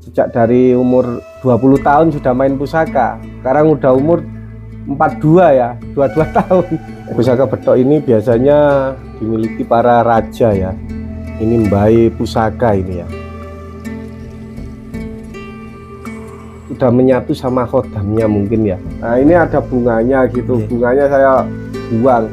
Sejak dari umur 20 tahun sudah main pusaka. Sekarang udah umur 42 ya, 22 tahun. Pusaka betok ini biasanya dimiliki para raja ya. Ini mbai pusaka ini ya. Udah menyatu sama khodamnya mungkin ya. Nah ini ada bunganya gitu, bunganya saya buang.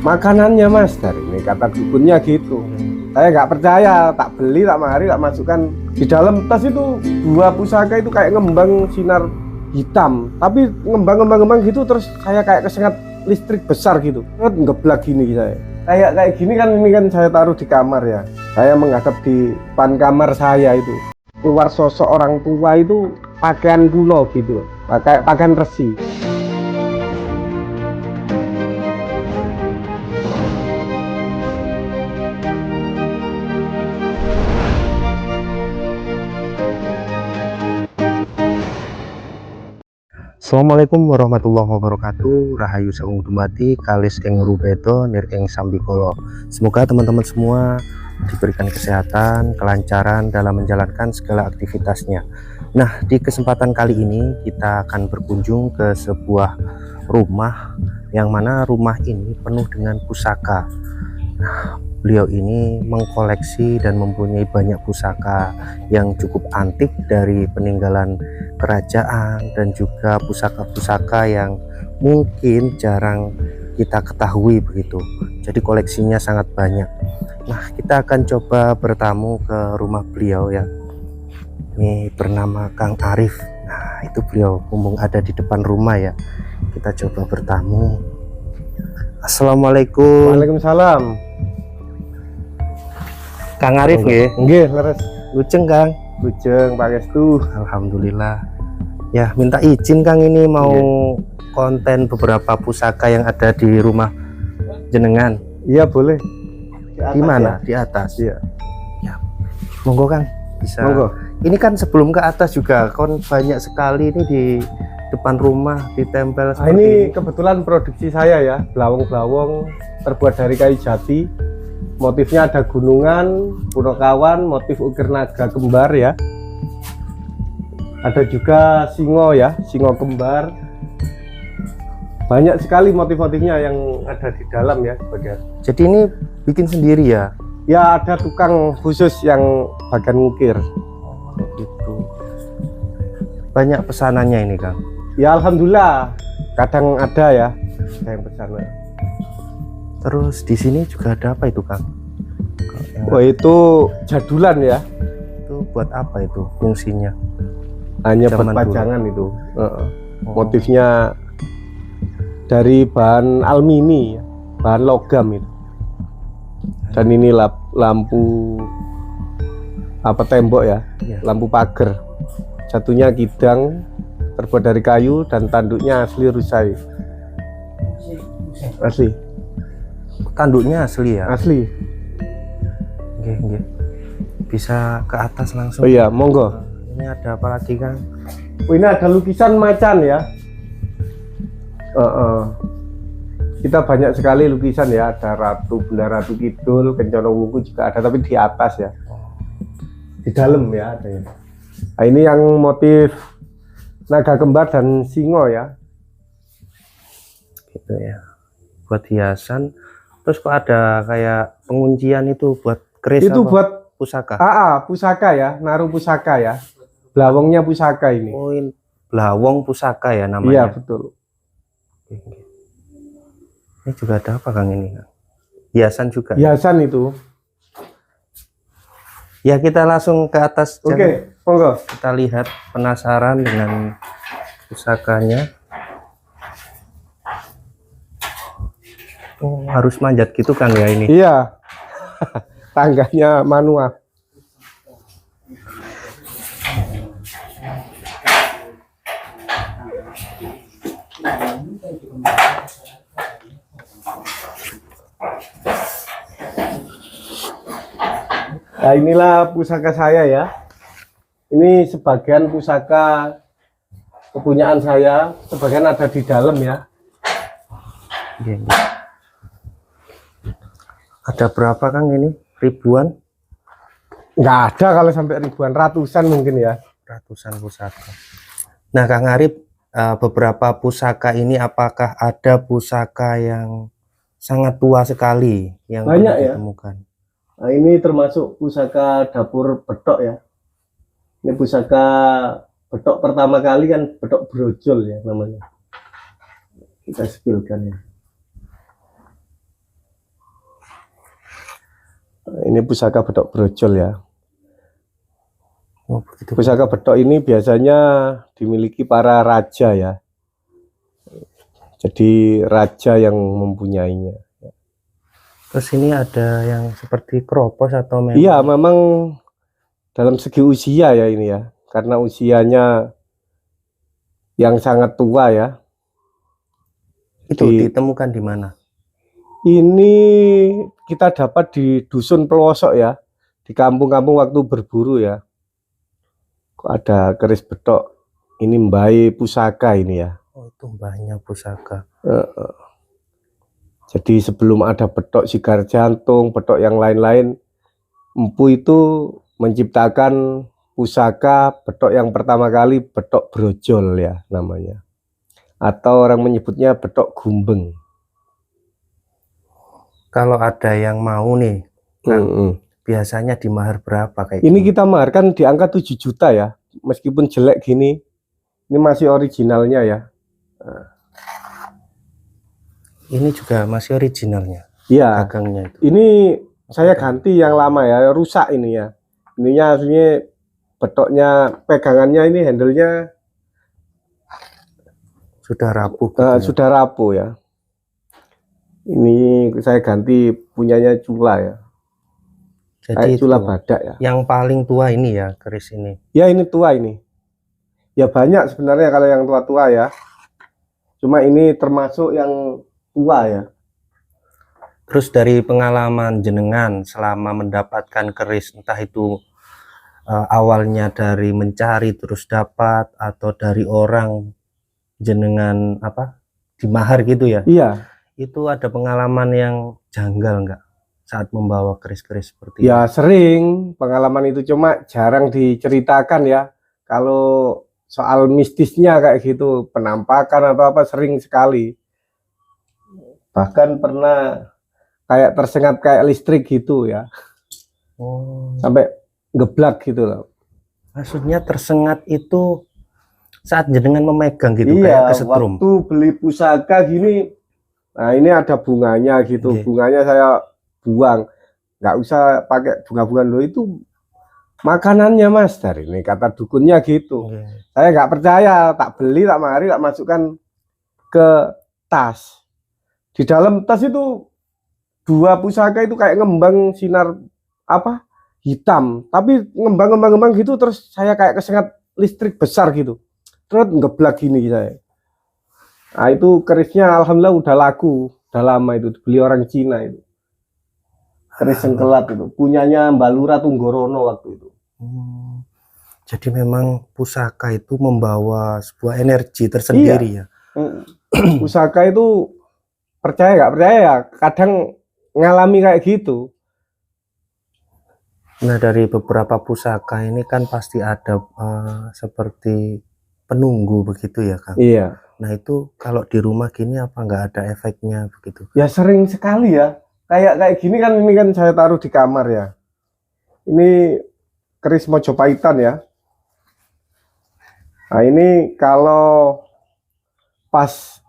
Makanannya mas, dari ini kata dukunnya gitu. Saya nggak percaya, tak beli, tak mari, tak masukkan di dalam tas itu. Dua pusaka itu kayak ngembang sinar hitam, tapi ngembang gitu, terus saya kayak kesengat listrik besar gitu. Ngeblak gini saya. Kayak gini kan, ini kan saya taruh di kamar ya. Saya menghadap di depan kamar saya itu. Keluar sosok orang tua itu pakaian kuno gitu, pakaian resi. Assalamualaikum warahmatullahi wabarakatuh. Rahayu saung dumati kalis ing rubedo nir ing sambikolo. Semoga teman-teman semua diberikan kesehatan, kelancaran dalam menjalankan segala aktivitasnya. Nah, di kesempatan kali ini kita akan berkunjung ke sebuah rumah yang mana rumah ini penuh dengan pusaka. Nah, beliau ini mengkoleksi dan mempunyai banyak pusaka yang cukup antik dari peninggalan kerajaan dan juga pusaka-pusaka yang mungkin jarang kita ketahui begitu. Jadi koleksinya sangat banyak. Nah, kita akan coba bertamu ke rumah beliau ya. Ini bernama Kang Arif. Nah, itu beliau mumpung ada di depan rumah ya. Kita coba bertamu. Assalamualaikum. Waalaikumsalam. Kang Arif nggih? Nggih, leres. Luceng Kang. Lujeng pangestu. Alhamdulillah. Ya, minta izin Kang, ini mau konten beberapa pusaka yang ada di rumah jenengan. Iya boleh. Di mana? Ya? Di atas. Iya. Ya. Monggo Kang, bisa. Monggo. Ini kan sebelum ke atas juga kon banyak sekali ini di depan rumah ditempel seperti ini kebetulan produksi saya ya, blawong-blawong terbuat dari kayu jati. Motifnya ada gunungan, punokawan, motif ukir naga kembar ya. Ada juga singo ya, singo kembar. Banyak sekali motif-motifnya yang ada di dalam ya, bagian. Jadi ini bikin sendiri ya? Ya ada tukang khusus yang bagian ngukir. Oh, gitu. Banyak pesanannya ini Kang? Ya alhamdulillah, kadang ada ya, ada yang pesanan. Terus di sini juga ada apa itu Kang? Oh itu jadulan ya. Itu buat apa itu fungsinya? Hanya Zaman buat pajangan dulu. itu. Motifnya dari bahan alumini, bahan logam itu. Dan ini lampu apa tembok ya, lampu pagar. Satunya kidang terbuat dari kayu dan tanduknya asli rusai. Asli. Tanduknya asli ya? Asli. Nggih. Bisa ke atas langsung. Oh iya, monggo. Ini ada apa lagi Kang? Oh, ini ada lukisan macan ya. Kita banyak sekali lukisan ya. Ada Ratu, Bunda Ratu Kidul, Kencana Wungku juga ada, tapi di atas ya. Di dalam ya ada ya. Nah, ini yang motif naga kembar dan singo ya. Gitu ya. Buat hiasan. Terus kok ada kayak penguncian itu buat keris? Itu apa? buat pusaka. Pusaka ya, naruh pusaka ya. Blawongnya pusaka ini. Oh, ini blawong pusaka ya namanya. Iya, betul. Ini juga ada apa Kang ini? Hiasan juga. Hiasan itu. Ya, kita langsung ke atas. Oke, monggo. Kita lihat, penasaran dengan pusakanya. Oh, harus manjat gitu Kang ya ini? Iya. Tangganya manual. Nah, inilah pusaka saya ya. Ini sebagian pusaka kepunyaan saya, sebagian ada di dalam ya. Ada berapa Kang ini? Ribuan? Nggak ada kalau sampai ribuan, ratusan mungkin ya. Ratusan pusaka. Nah, Kang Arif, beberapa pusaka ini apakah ada pusaka yang sangat tua sekali yang Banyak pernah ya. ditemukan? Nah, ini termasuk pusaka dapur Betok ya. Ini pusaka Betok pertama kali kan Betok Brojol ya namanya. Kita spilkan ya. Nah, ini pusaka Betok Brojol ya. Oh, begitu. Pusaka Betok ini biasanya dimiliki para raja ya. Jadi raja yang mempunyainya. Terus ini ada yang seperti kropos atau memang? Iya, memang dalam segi usia ya ini ya. Karena usianya yang sangat tua ya. Itu ditemukan di mana? Ini kita dapat di dusun pelosok ya. Di kampung-kampung waktu berburu ya. Kok ada keris betok. Ini mbae pusaka ini ya. Oh, itu banyak pusaka. Jadi sebelum ada betok sigar jantung, betok yang lain-lain, Empu itu menciptakan pusaka betok yang pertama kali Betok Brojol ya namanya. Atau orang menyebutnya Betok Gumbeng. Kalau ada yang mau nih, biasanya di mahar berapa kayak ini gini? Kita maharkan di angka 7 juta ya. Meskipun jelek gini, ini masih originalnya ya. Ini juga masih originalnya. Iya. Gagangnya itu. Ini saya ganti yang lama ya, rusak ini ya. Ininya aslinya betoknya, pegangannya ini handlenya sudah rapuh. Gitu ya? Sudah rapuh ya. Ini saya ganti punyanya Cula ya. Jadi Cula Badak ya. Yang paling tua ini ya keris ini. Ya ini tua ini. Ya banyak sebenarnya kalau yang tua-tua ya. Cuma ini termasuk yang tua ya. Terus dari pengalaman jenengan selama mendapatkan keris, entah itu awalnya dari mencari terus dapat atau dari orang jenengan apa di mahar gitu ya? Iya. Itu ada pengalaman yang janggal nggak saat membawa keris-keris seperti ya ini? Sering pengalaman itu, cuma jarang diceritakan ya. Kalau soal mistisnya kayak gitu, penampakan atau apa sering sekali. Bahkan pernah kayak tersengat kayak listrik gitu ya. Sampai geblak gitu loh. Maksudnya tersengat itu saat jenengan memegang gitu? Iya, kayak kesetrum. Waktu beli pusaka gini, nah ini ada bunganya gitu. Bunganya saya buang, nggak usah pakai bunga-bunga lo, itu makanannya Mas, dari ini kata dukunnya gitu. Saya nggak percaya, tak beli, tak mari, tak masukkan ke tas. Di dalam tas itu 2 pusaka itu kayak ngembang sinar apa hitam, tapi ngembang gitu, terus saya kayak kesengat listrik besar gitu, terus ngeblak gini saya. Nah itu kerisnya alhamdulillah udah laku, udah lama itu, beli orang Cina itu. Keris sengkelat itu, punyanya Mbak Lura Tunggorono waktu itu. Jadi memang pusaka itu membawa sebuah energi tersendiri ya. Pusaka itu percaya nggak percaya ya, kadang ngalami kayak gitu. Nah dari beberapa pusaka ini kan pasti ada seperti penunggu begitu ya Kang? Iya. Nah itu kalau di rumah gini apa nggak ada efeknya begitu? Ya sering sekali ya. Kayak gini kan, ini kan saya taruh di kamar ya. Ini keris Mojopahitan ya. Nah ini kalau pas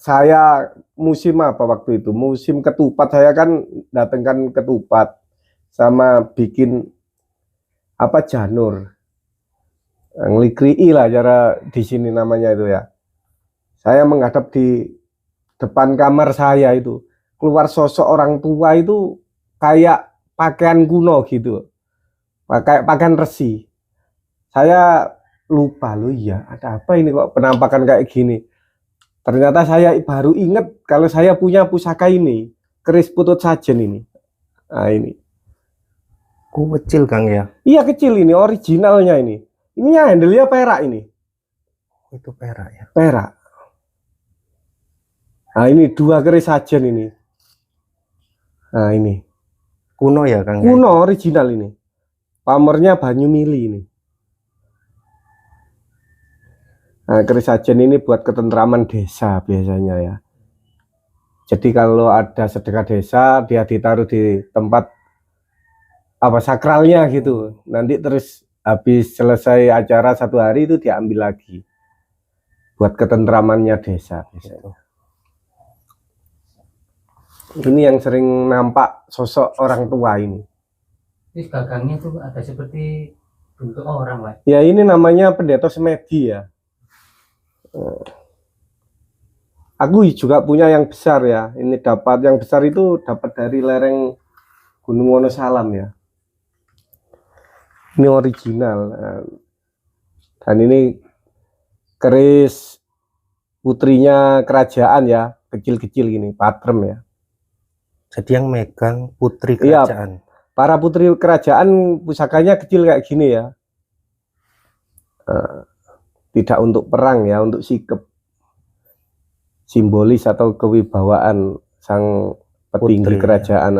saya musim apa waktu itu, musim ketupat, saya kan datangkan ketupat sama bikin apa janur, ngelikrii lah cara di sini namanya itu ya. Saya menghadap di depan kamar saya itu, keluar sosok orang tua itu kayak pakaian kuno gitu, pakai pakaian resi. Saya lupa loh, ya ada apa ini kok penampakan kayak gini. Ternyata saya baru ingat kalau saya punya pusaka ini, keris Putut Sajen ini. Nah ini. Kecil Kang ya? Iya kecil, ini originalnya ini. Ini handle-nya perak ini. Itu perak ya? Perak. Nah ini 2 keris Sajen ini. Nah ini. Kuno ya Kang? Kuno, original ini. Pamornya Banyu Mili ini. Nah, keris sajen ini buat ketentraman desa biasanya ya. Jadi kalau ada sedekah desa, dia ditaruh di tempat apa sakralnya gitu. Nanti terus habis selesai acara 1 hari itu diambil lagi. Buat ketentramannya desa biasanya. Ini yang sering nampak sosok orang tua ini. Terus gagangnya itu ada seperti bentuk orang, Pak. Ya ini namanya pendeta semedi ya. Aku juga punya yang besar ya. Ini dapat yang besar itu dapat dari lereng Gunung Wonosalam ya. Ini original. Dan ini keris putrinya kerajaan ya, kecil-kecil gini, patrem ya. Jadi yang megang putri Iya, kerajaan. para putri kerajaan pusakanya kecil kayak gini ya. Tidak untuk perang ya, untuk sikap. Simbolis atau kewibawaan sang petinggi Putri, kerajaan.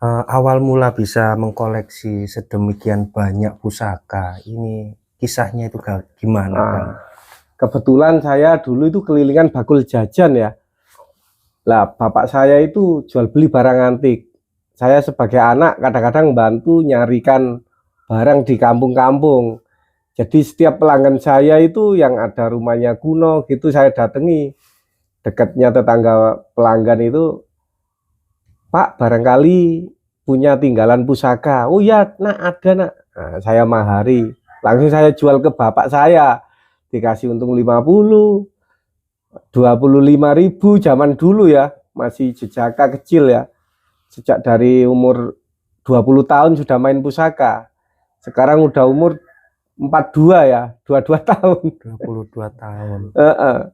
Awal mula bisa mengkoleksi sedemikian banyak pusaka, ini kisahnya itu gimana kan? Kebetulan saya dulu itu kelilingan bakul jajan ya. Lah bapak saya itu jual beli barang antik. Saya sebagai anak kadang-kadang bantu nyarikan barang di kampung-kampung. Jadi setiap pelanggan saya itu yang ada rumahnya kuno gitu saya datangi. Dekatnya tetangga pelanggan itu, Pak barangkali punya tinggalan pusaka. Oh ya nak ada nak. Nah, saya mahari. Langsung saya jual ke bapak saya. Dikasih untung 50, 25.000 zaman dulu ya. Masih jejaka kecil ya. Sejak dari umur 20 tahun sudah main pusaka. Sekarang udah umur 42 ya, 22 tahun. 22 tahun.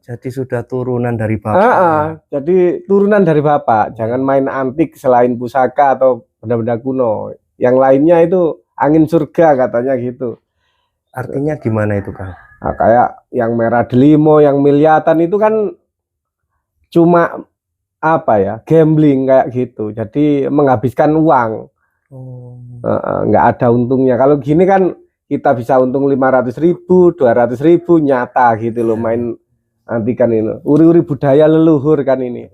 Jadi sudah turunan dari bapak. Jadi turunan dari bapak. Jangan main antik selain pusaka atau benda-benda kuno. Yang lainnya itu angin surga katanya gitu. Artinya gimana itu Kang? Nah, kayak yang merah delimo, yang miliatan itu kan cuma apa ya, gambling kayak gitu. Jadi menghabiskan uang. Nggak ada untungnya. Kalau gini kan kita bisa untung 500.000, 200.000 nyata gitu loh main antikan ini. Uri-uri budaya leluhur kan ini.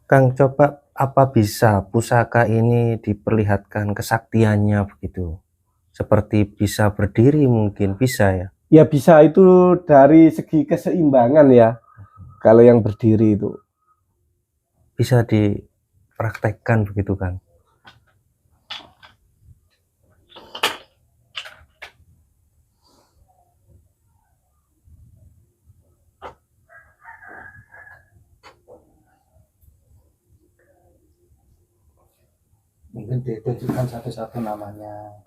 Kang, coba apa bisa pusaka ini diperlihatkan kesaktiannya begitu? Seperti bisa berdiri mungkin bisa ya? Ya bisa itu dari segi keseimbangan ya. Kalau yang berdiri itu bisa dipraktekkan begitu Kang? Mungkin ditunjukkan satu-satu namanya.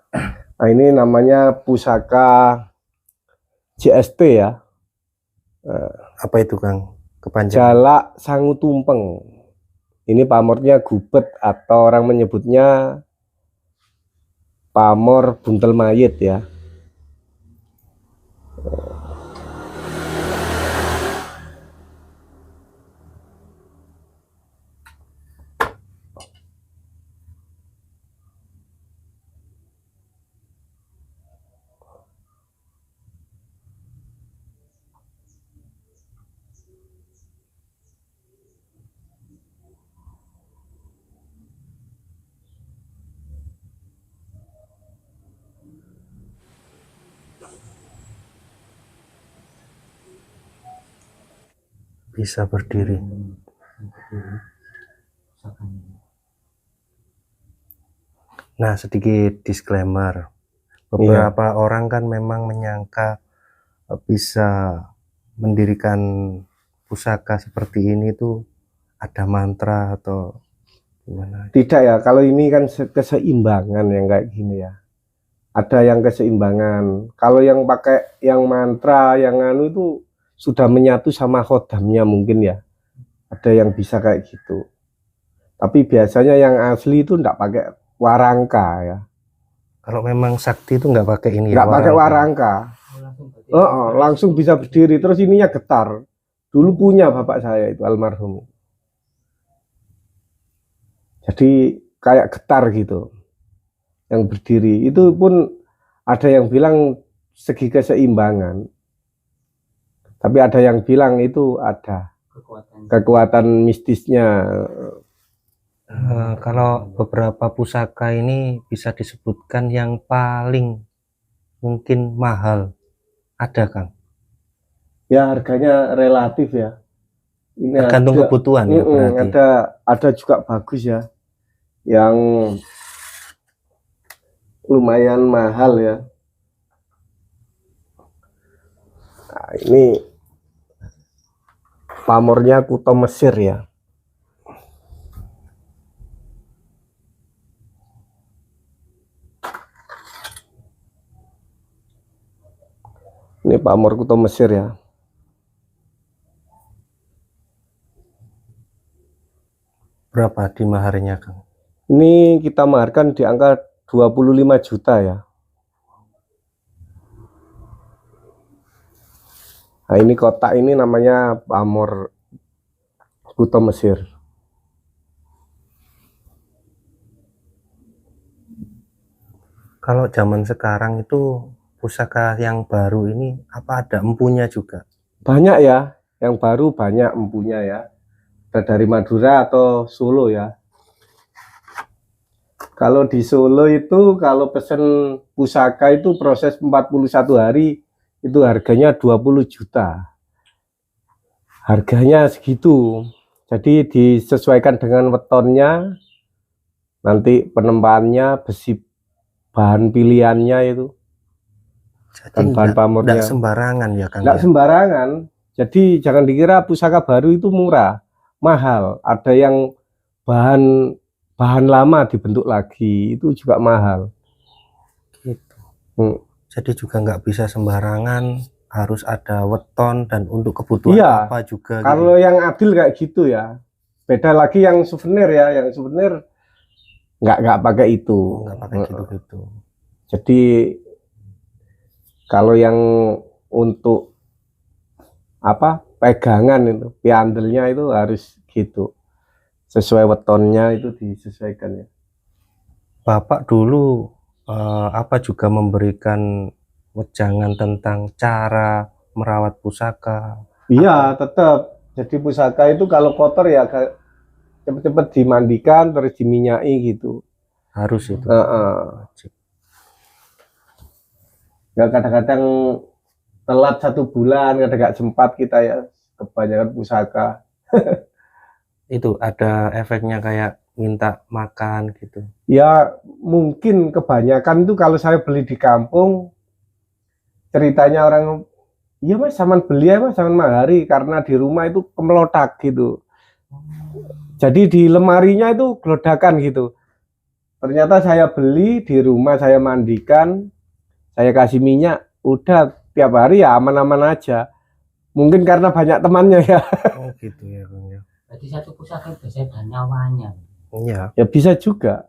Nah ini namanya pusaka JST ya. Apa itu Kang? Kepanjangan. Jalak Sangu Tumpeng. Ini pamornya gubet atau orang menyebutnya pamor buntel mayit ya. Bisa berdiri. Nah, sedikit disclaimer. Beberapa orang kan memang menyangka bisa mendirikan pusaka seperti ini tuh ada mantra atau gimana? Tidak ya, kalau ini kan keseimbangan yang kayak gini ya. Ada yang keseimbangan. Kalau yang pakai yang mantra, yang anu itu sudah menyatu sama khodamnya mungkin ya. Ada yang bisa kayak gitu. Tapi biasanya yang asli itu enggak pakai warangka ya. Kalau memang sakti itu nggak pakai ini Nggak ya? pakai warangka. Langsung bisa berdiri. Terus ininya getar. Dulu punya bapak saya itu almarhum. Jadi kayak getar gitu. Yang berdiri. Itu pun ada yang bilang segi keseimbangan. Tapi ada yang bilang itu ada kekuatan mistisnya. Kalau beberapa pusaka ini bisa disebutkan yang paling mungkin mahal, ada Kang? Ya harganya relatif ya. Ini Tergantung ada, kebutuhan ya berarti. ada juga bagus ya, yang lumayan mahal ya. Nah, ini pamornya Kuto Mesir ya. Ini pamor Kuto Mesir ya. Berapa di maharnya Kang? Ini kita maharkan di angka 25 juta ya. Nah ini kotak ini namanya pamor Kuto Mesir. Kalau zaman sekarang itu pusaka yang baru ini apa ada empunya juga? Banyak ya, yang baru banyak empunya ya. Ada dari Madura atau Solo ya. Kalau di Solo itu kalau pesen pusaka itu proses 41 hari itu harganya 20 juta. Harganya segitu. Jadi disesuaikan dengan wetonnya, nanti penempatannya, besi bahan pilihannya itu. Jadi Dan bahan pamornya. enggak sembarangan ya Kang? Enggak Ya? sembarangan. Jadi jangan dikira pusaka baru itu murah, mahal. Ada yang bahan lama dibentuk lagi itu juga mahal. Gitu. Jadi juga nggak bisa sembarangan, harus ada weton dan untuk kebutuhan Iya, apa juga. kalau gitu. yang adil kayak gitu ya. Beda lagi yang souvenir ya, yang souvenir nggak pakai itu. Nggak pakai gitu-gitu. Jadi kalau yang untuk apa pegangan itu, piandelnya itu harus gitu. Sesuai wetonnya itu disesuaikan ya. Bapak dulu apa juga memberikan wejangan tentang cara merawat pusaka? Iya, tetap. Jadi pusaka itu kalau kotor ya cepet-cepet dimandikan terus diminyaki gitu. Harus itu. Wajib. Ya kadang-kadang telat 1 bulan, kadang nggak sempat kita ya, kebanyakan pusaka. Itu ada efeknya kayak minta makan gitu. Ya mungkin kebanyakan itu kalau saya beli di kampung, ceritanya orang, iya mas, zaman beli ya mas, zaman mahari, karena di rumah itu kemelotak gitu. Jadi di lemarinya itu gelodakan gitu. Ternyata saya beli di rumah, saya mandikan, saya kasih minyak, udah tiap hari ya aman-aman aja. Mungkin karena banyak temannya ya. Oh gitu ya Bang ya. Berarti satu pusaka biasanya ada nyawanya. Iya. Ya bisa juga.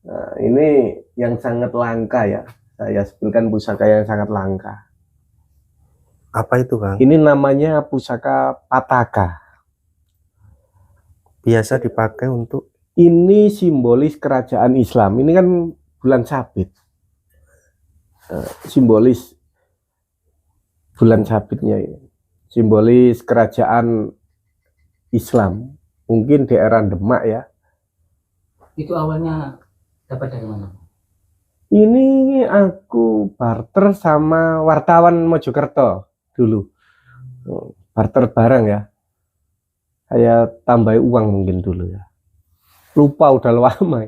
Nah, ini yang sangat langka ya. Saya sebutkan pusaka yang sangat langka. Apa itu Kang? Ini namanya pusaka Pataka. Biasa dipakai untuk Ini simbolis kerajaan Islam. Ini kan bulan Sabit. Simbolis bulan Sabitnya ini. Simbolis kerajaan Islam. Mungkin di era Demak ya. Itu awalnya dapat dari mana? Ini aku barter sama wartawan Mojokerto dulu. Barter barang ya. Saya tambah uang mungkin dulu ya. Lupa udah lama.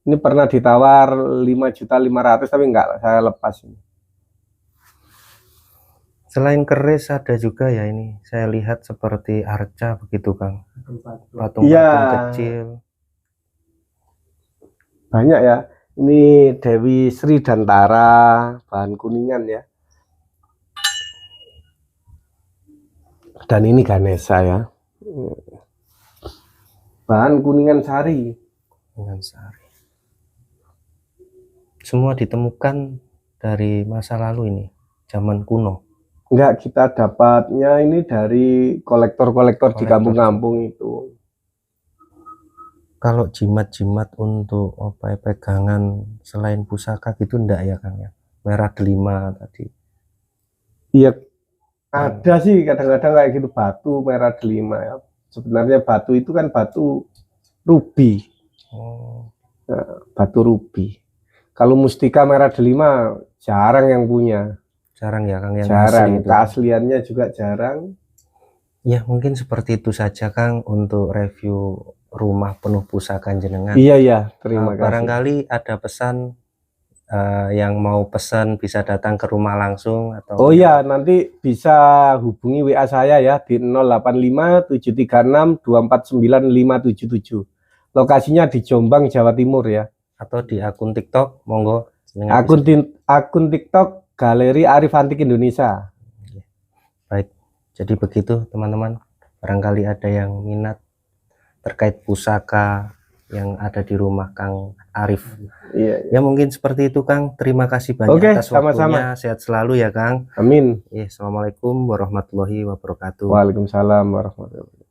Ini pernah ditawar 5.500.000 tapi enggak, saya lepas ini. selain keris ada juga ya ini. Saya lihat seperti arca begitu Kang. Patung-patung Iya. kecil. Banyak ya. Ini Dewi Sri dan Tara, bahan kuningan ya. Dan ini Ganesha ya. Bahan kuningan sari. Dengan sari. Semua ditemukan dari masa lalu ini, zaman kuno. Enggak, kita dapatnya ini dari kolektor-kolektor di kampung-kampung itu. Kalau jimat-jimat untuk apa ya, pegangan selain pusaka gitu enggak ya Kang ya? merah delima tadi. Iya, ada sih kadang-kadang kayak gitu, batu merah delima ya. Sebenarnya batu itu kan batu rubi, Oh, batu rubi. Kalau mustika merah delima jarang yang punya, jarang ya Kang yang jarang. asli itu. Keasliannya juga jarang. Ya mungkin seperti itu saja Kang untuk review rumah penuh pusaka jenengan. Iya ya, terima kasih. Barangkali ada pesan yang mau pesan bisa datang ke rumah langsung atau Oh ya, nanti bisa hubungi WA saya ya di 085 736 249 577. Lokasinya di Jombang, Jawa Timur ya. atau di akun TikTok, monggo jenengan bisa. Akun TikTok Galeri Arif Antik Indonesia. Baik, jadi begitu teman-teman. Barangkali ada yang minat terkait pusaka yang ada di rumah Kang Arif. Iya. Ya mungkin seperti itu Kang. Terima kasih banyak Oke, atas sama-sama. waktunya. Sehat selalu ya Kang. Amin. Assalamualaikum warahmatullahi wabarakatuh. Waalaikumsalam warahmatullahi wabarakatuh.